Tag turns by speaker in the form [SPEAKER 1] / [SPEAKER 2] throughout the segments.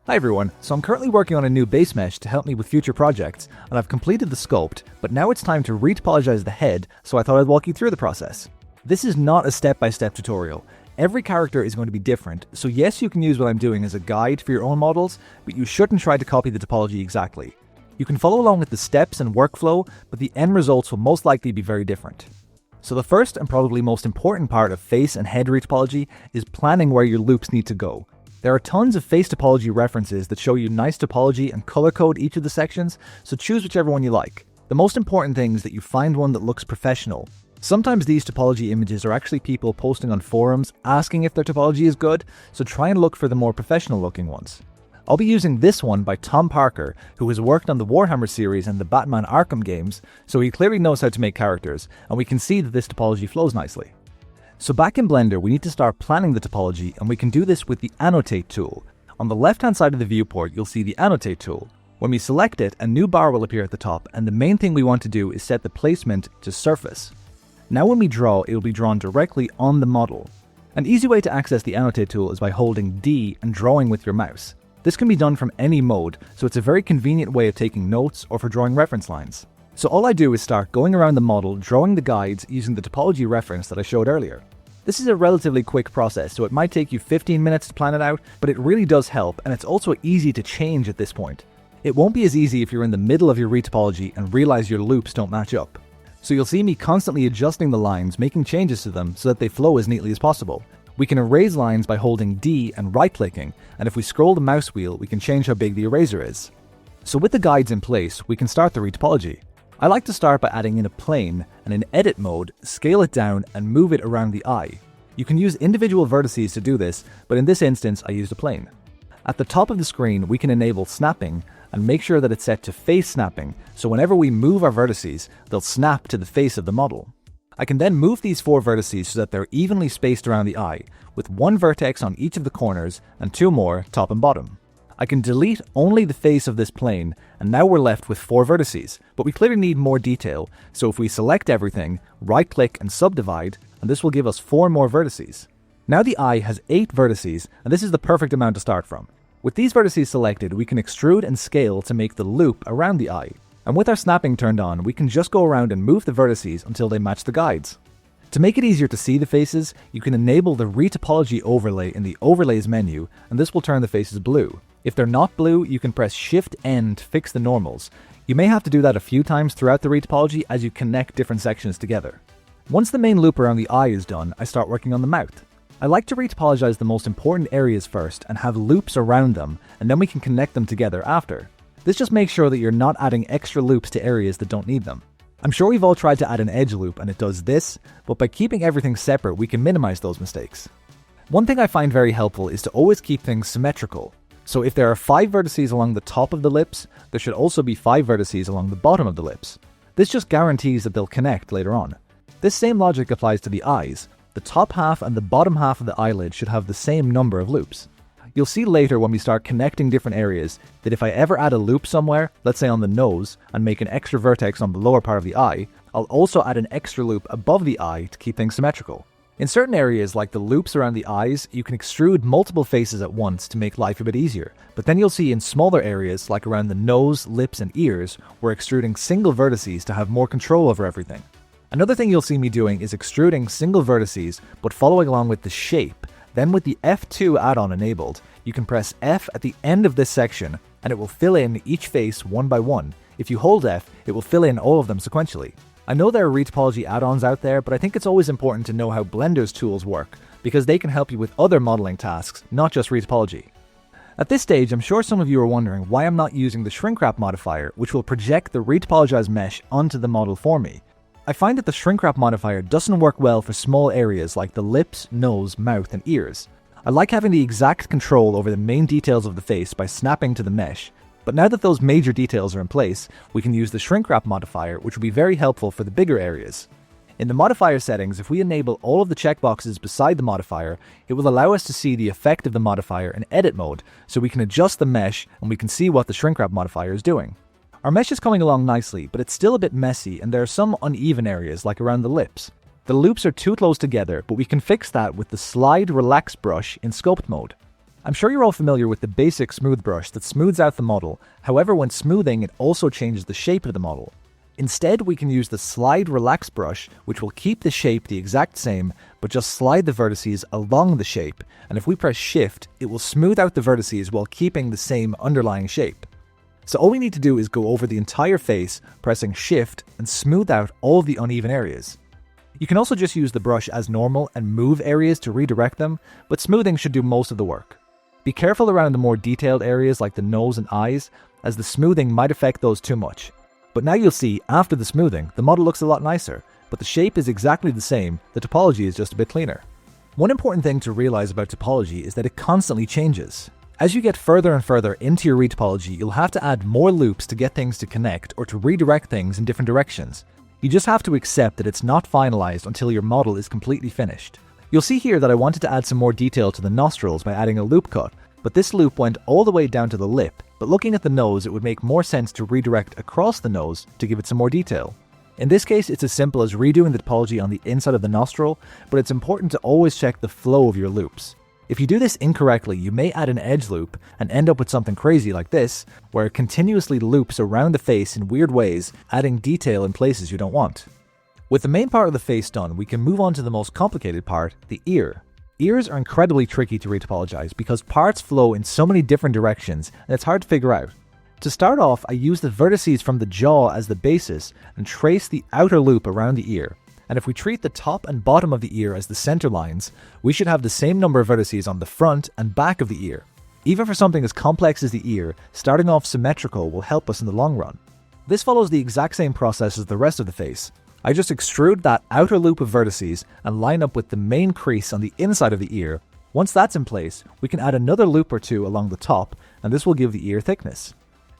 [SPEAKER 1] Hi everyone, so I'm currently working on a new base mesh to help me with future projects, and I've completed the sculpt, but now it's time to retopologize the head, so I thought I'd walk you through the process. This is not a step-by-step tutorial. Every character is going to be different, so yes, you can use what I'm doing as a guide for your own models, but you shouldn't try to copy the topology exactly. You can follow along with the steps and workflow, but the end results will most likely be very different. So the first and probably most important part of face and head retopology is planning where your loops need to go. There are tons of face topology references that show you nice topology and color code each of the sections, so choose whichever one you like. The most important thing is that you find one that looks professional. Sometimes these topology images are actually people posting on forums asking if their topology is good, so try and look for the more professional looking ones. I'll be using this one by Tom Parker, who has worked on the Warhammer series and the Batman Arkham games, so he clearly knows how to make characters, and we can see that this topology flows nicely. So back in Blender, we need to start planning the topology, and we can do this with the Annotate tool. On the left-hand side of the viewport, you'll see the Annotate tool. When we select it, a new bar will appear at the top, and the main thing we want to do is set the placement to surface. Now when we draw, it will be drawn directly on the model. An easy way to access the Annotate tool is by holding D and drawing with your mouse. This can be done from any mode, so it's a very convenient way of taking notes or for drawing reference lines. So all I do is start going around the model, drawing the guides using the topology reference that I showed earlier. This is a relatively quick process, so it might take you 15 minutes to plan it out, but it really does help, and it's also easy to change at this point. It won't be as easy if you're in the middle of your retopology and realize your loops don't match up. So you'll see me constantly adjusting the lines, making changes to them so that they flow as neatly as possible. We can erase lines by holding D and right-clicking, and if we scroll the mouse wheel, we can change how big the eraser is. So with the guides in place, we can start the retopology. I like to start by adding in a plane, and in edit mode, scale it down and move it around the eye. You can use individual vertices to do this, but in this instance I used a plane. At the top of the screen we can enable snapping and make sure that it's set to face snapping, so whenever we move our vertices, they'll snap to the face of the model. I can then move these 4 vertices so that they're evenly spaced around the eye, with 1 vertex on each of the corners and 2 more top and bottom. I can delete only the face of this plane, and now we're left with 4 vertices, but we clearly need more detail, so if we select everything, right-click and subdivide, and this will give us 4 more vertices. Now the eye has 8 vertices, and this is the perfect amount to start from. With these vertices selected, we can extrude and scale to make the loop around the eye, and with our snapping turned on, we can just go around and move the vertices until they match the guides. To make it easier to see the faces, you can enable the Retopology overlay in the Overlays menu, and this will turn the faces blue. If they're not blue, you can press Shift-N to fix the normals. You may have to do that a few times throughout the retopology as you connect different sections together. Once the main loop around the eye is done, I start working on the mouth. I like to retopologize the most important areas first and have loops around them, and then we can connect them together after. This just makes sure that you're not adding extra loops to areas that don't need them. I'm sure we've all tried to add an edge loop and it does this, but by keeping everything separate we can minimize those mistakes. One thing I find very helpful is to always keep things symmetrical. So if there are 5 vertices along the top of the lips, there should also be 5 vertices along the bottom of the lips. This just guarantees that they'll connect later on. This same logic applies to the eyes. The top half and the bottom half of the eyelid should have the same number of loops. You'll see later when we start connecting different areas that if I ever add a loop somewhere, let's say on the nose, and make an extra vertex on the lower part of the eye, I'll also add an extra loop above the eye to keep things symmetrical. In certain areas, like the loops around the eyes, you can extrude multiple faces at once to make life a bit easier. But then you'll see in smaller areas, like around the nose, lips, and ears, we're extruding single vertices to have more control over everything. Another thing you'll see me doing is extruding single vertices, but following along with the shape. Then with the F2 add-on enabled, you can press F at the end of this section, and it will fill in each face one by one. If you hold F, it will fill in all of them sequentially. I know there are retopology add-ons out there, but I think it's always important to know how Blender's tools work, because they can help you with other modeling tasks, not just retopology. At this stage, I'm sure some of you are wondering why I'm not using the shrink wrap modifier, which will project the Retopologize mesh onto the model for me. I find that the shrink wrap modifier doesn't work well for small areas like the lips, nose, mouth, and ears. I like having the exact control over the main details of the face by snapping to the mesh. But now that those major details are in place, we can use the shrink wrap modifier, which will be very helpful for the bigger areas. In the modifier settings, if we enable all of the checkboxes beside the modifier, it will allow us to see the effect of the modifier in edit mode, so we can adjust the mesh and we can see what the shrink wrap modifier is doing. Our mesh is coming along nicely, but it's still a bit messy and there are some uneven areas like around the lips. The loops are too close together, but we can fix that with the Slide Relax brush in sculpt mode. I'm sure you're all familiar with the basic smooth brush that smooths out the model. However, when smoothing, it also changes the shape of the model. Instead, we can use the Slide Relax brush, which will keep the shape the exact same, but just slide the vertices along the shape. And if we press Shift, it will smooth out the vertices while keeping the same underlying shape. So all we need to do is go over the entire face, pressing Shift, and smooth out all the uneven areas. You can also just use the brush as normal and move areas to redirect them, but smoothing should do most of the work. Be careful around the more detailed areas like the nose and eyes, as the smoothing might affect those too much. But now you'll see, after the smoothing, the model looks a lot nicer, but the shape is exactly the same, the topology is just a bit cleaner. One important thing to realize about topology is that it constantly changes. As you get further and further into your retopology, you'll have to add more loops to get things to connect or to redirect things in different directions. You just have to accept that it's not finalized until your model is completely finished. You'll see here that I wanted to add some more detail to the nostrils by adding a loop cut, but this loop went all the way down to the lip, but looking at the nose it would make more sense to redirect across the nose to give it some more detail. In this case it's as simple as redoing the topology on the inside of the nostril, but it's important to always check the flow of your loops. If you do this incorrectly, you may add an edge loop and end up with something crazy like this, where it continuously loops around the face in weird ways, adding detail in places you don't want. With the main part of the face done, we can move on to the most complicated part, the ear. Ears are incredibly tricky to retopologize because parts flow in so many different directions and it's hard to figure out. To start off, I use the vertices from the jaw as the basis and trace the outer loop around the ear. And if we treat the top and bottom of the ear as the center lines, we should have the same number of vertices on the front and back of the ear. Even for something as complex as the ear, starting off symmetrical will help us in the long run. This follows the exact same process as the rest of the face. I just extrude that outer loop of vertices and line up with the main crease on the inside of the ear. Once that's in place, we can add another loop or two along the top, and this will give the ear thickness.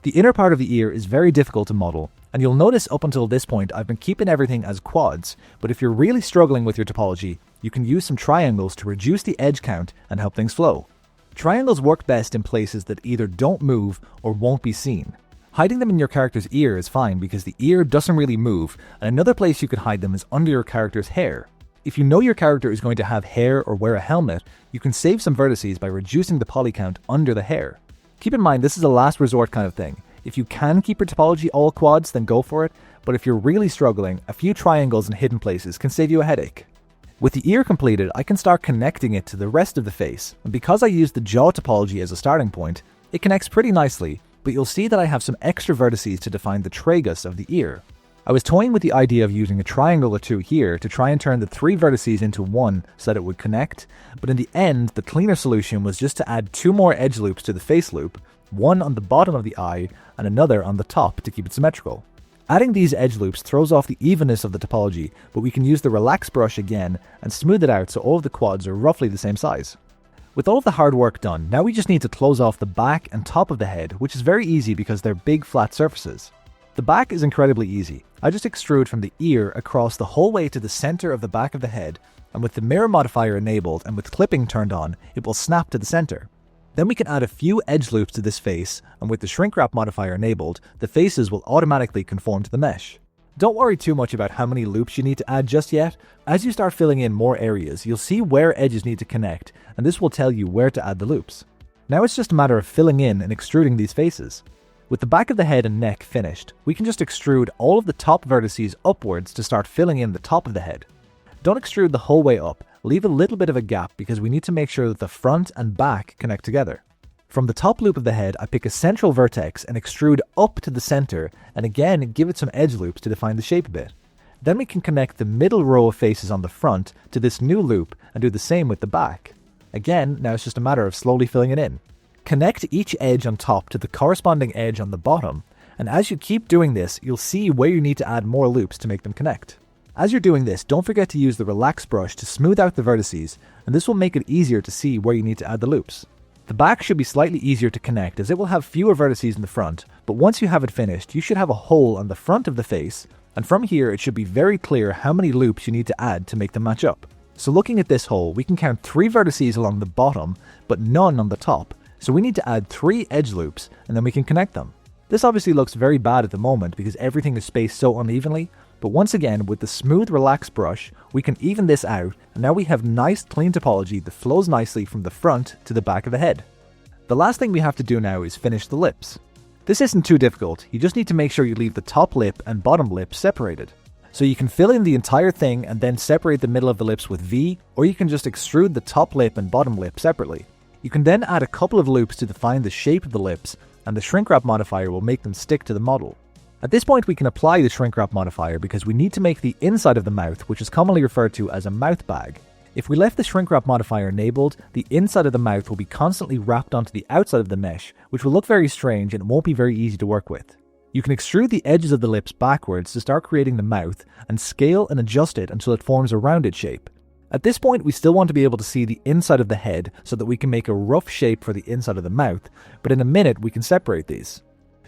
[SPEAKER 1] The inner part of the ear is very difficult to model, and you'll notice up until this point I've been keeping everything as quads, but if you're really struggling with your topology, you can use some triangles to reduce the edge count and help things flow. Triangles work best in places that either don't move or won't be seen. Hiding them in your character's ear is fine because the ear doesn't really move, and another place you could hide them is under your character's hair. If you know your character is going to have hair or wear a helmet, you can save some vertices by reducing the poly count under the hair. Keep in mind this is a last resort kind of thing. If you can keep your topology all quads, then go for it, but if you're really struggling, a few triangles in hidden places can save you a headache. With the ear completed, I can start connecting it to the rest of the face, and because I used the jaw topology as a starting point, it connects pretty nicely, but you'll see that I have some extra vertices to define the tragus of the ear. I was toying with the idea of using a triangle or two here to try and turn the 3 vertices into one so that it would connect, but in the end, the cleaner solution was just to add 2 more edge loops to the face loop, one on the bottom of the eye and another on the top to keep it symmetrical. Adding these edge loops throws off the evenness of the topology, but we can use the relax brush again and smooth it out so all of the quads are roughly the same size. With all of the hard work done, now we just need to close off the back and top of the head, which is very easy because they're big flat surfaces. The back is incredibly easy. I just extrude from the ear across the whole way to the center of the back of the head, and with the mirror modifier enabled and with clipping turned on, it will snap to the center. Then we can add a few edge loops to this face, and with the shrink wrap modifier enabled, the faces will automatically conform to the mesh. Don't worry too much about how many loops you need to add just yet. As you start filling in more areas, you'll see where edges need to connect, and this will tell you where to add the loops. Now it's just a matter of filling in and extruding these faces. With the back of the head and neck finished, we can just extrude all of the top vertices upwards to start filling in the top of the head. Don't extrude the whole way up, leave a little bit of a gap because we need to make sure that the front and back connect together. From the top loop of the head, I pick a central vertex and extrude up to the center, and again give it some edge loops to define the shape a bit. Then we can connect the middle row of faces on the front to this new loop and do the same with the back. Again, now it's just a matter of slowly filling it in. Connect each edge on top to the corresponding edge on the bottom, and as you keep doing this, you'll see where you need to add more loops to make them connect. As you're doing this, don't forget to use the relax brush to smooth out the vertices, and this will make it easier to see where you need to add the loops. The back should be slightly easier to connect as it will have fewer vertices in the front, but once you have it finished, you should have a hole on the front of the face, and from here it should be very clear how many loops you need to add to make them match up. So looking at this hole, we can count 3 vertices along the bottom, but none on the top, so we need to add 3 edge loops, and then we can connect them. This obviously looks very bad at the moment because everything is spaced so unevenly, but once again, with the smooth relax brush, we can even this out, and now we have nice clean topology that flows nicely from the front to the back of the head. The last thing we have to do now is finish the lips. This isn't too difficult, you just need to make sure you leave the top lip and bottom lip separated. So you can fill in the entire thing and then separate the middle of the lips with V, or you can just extrude the top lip and bottom lip separately. You can then add a couple of loops to define the shape of the lips, and the shrink wrap modifier will make them stick to the model. At this point we can apply the shrink wrap modifier because we need to make the inside of the mouth, which is commonly referred to as a mouth bag. If we left the shrink wrap modifier enabled, the inside of the mouth will be constantly wrapped onto the outside of the mesh, which will look very strange and it won't be very easy to work with. You can extrude the edges of the lips backwards to start creating the mouth, and scale and adjust it until it forms a rounded shape. At this point we still want to be able to see the inside of the head so that we can make a rough shape for the inside of the mouth, but in a minute we can separate these.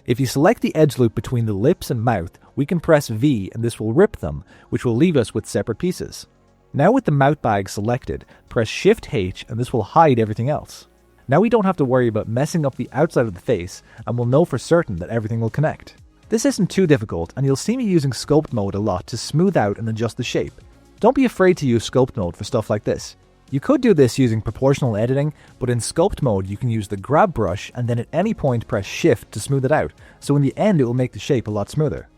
[SPEAKER 1] If you select the edge loop between the lips and mouth, we can press V and this will rip them, which will leave us with separate pieces. Now with the mouth bag selected, press Shift H and this will hide everything else. Now we don't have to worry about messing up the outside of the face, and we'll know for certain that everything will connect. This isn't too difficult, and you'll see me using sculpt mode a lot to smooth out and adjust the shape. Don't be afraid to use sculpt mode for stuff like this. You could do this using proportional editing, but in sculpt mode you can use the grab brush and then at any point press Shift to smooth it out, so in the end it will make the shape a lot smoother.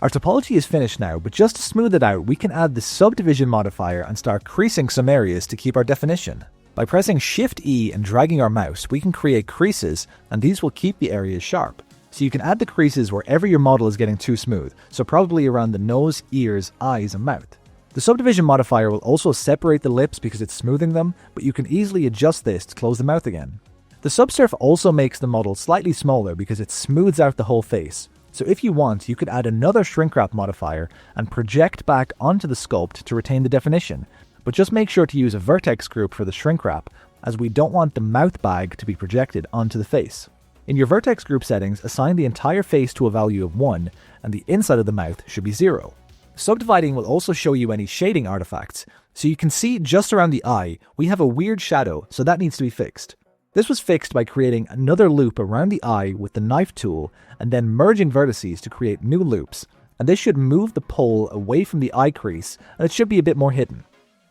[SPEAKER 1] Our topology is finished now, but just to smooth it out we can add the Subdivision modifier and start creasing some areas to keep our definition. By pressing Shift E and dragging our mouse, we can create creases, and these will keep the areas sharp. So you can add the creases wherever your model is getting too smooth, so probably around the nose, ears, eyes and mouth. The Subdivision modifier will also separate the lips because it's smoothing them, but you can easily adjust this to close the mouth again. The subsurf also makes the model slightly smaller because it smooths out the whole face. So if you want, you could add another shrink wrap modifier and project back onto the sculpt to retain the definition, but just make sure to use a vertex group for the shrink wrap, as we don't want the mouth bag to be projected onto the face. In your vertex group settings, assign the entire face to a value of 1, and the inside of the mouth should be 0. Subdividing will also show you any shading artifacts, so you can see just around the eye, we have a weird shadow, so that needs to be fixed. This was fixed by creating another loop around the eye with the knife tool, and then merging vertices to create new loops, and this should move the pole away from the eye crease, and it should be a bit more hidden.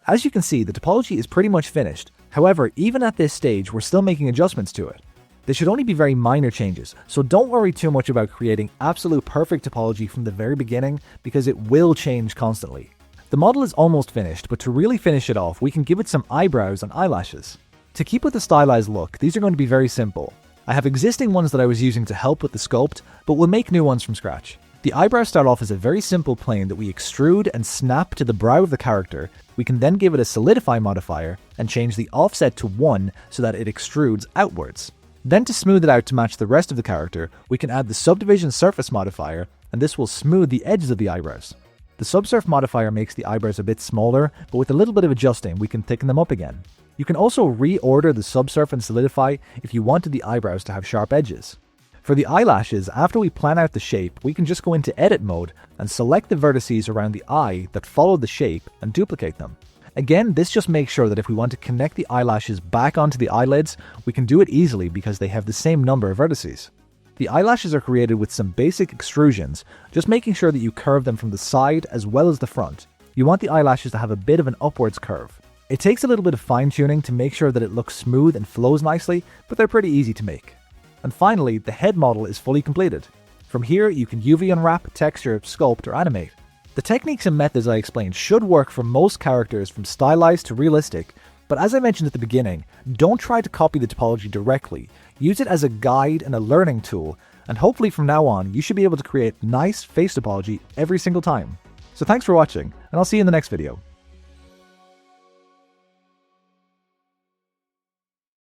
[SPEAKER 1] As you can see, the topology is pretty much finished. However, even at this stage, we're still making adjustments to it. They should only be very minor changes, so don't worry too much about creating absolute perfect topology from the very beginning, because it will change constantly. The model is almost finished, but to really finish it off, we can give it some eyebrows and eyelashes. To keep with the stylized look, these are going to be very simple. I have existing ones that I was using to help with the sculpt, but we'll make new ones from scratch. The eyebrows start off as a very simple plane that we extrude and snap to the brow of the character. We can then give it a solidify modifier and change the offset to 1 so that it extrudes outwards. Then to smooth it out to match the rest of the character, we can add the subdivision surface modifier, and this will smooth the edges of the eyebrows. The subsurf modifier makes the eyebrows a bit smaller, but with a little bit of adjusting we can thicken them up again. You can also reorder the subsurf and solidify if you wanted the eyebrows to have sharp edges. For the eyelashes, after we plan out the shape, we can just go into edit mode and select the vertices around the eye that follow the shape and duplicate them. Again, this just makes sure that if we want to connect the eyelashes back onto the eyelids, we can do it easily because they have the same number of vertices. The eyelashes are created with some basic extrusions, just making sure that you curve them from the side as well as the front. You want the eyelashes to have a bit of an upwards curve. It takes a little bit of fine-tuning to make sure that it looks smooth and flows nicely, but they're pretty easy to make. And finally, the head model is fully completed. From here, you can UV unwrap, texture, sculpt, or animate. The techniques and methods I explained should work for most characters from stylized to realistic, but as I mentioned at the beginning, don't try to copy the topology directly. Use it as a guide and a learning tool, and hopefully from now on, you should be able to create nice face topology every single time. So thanks for watching, and I'll see you in the next video.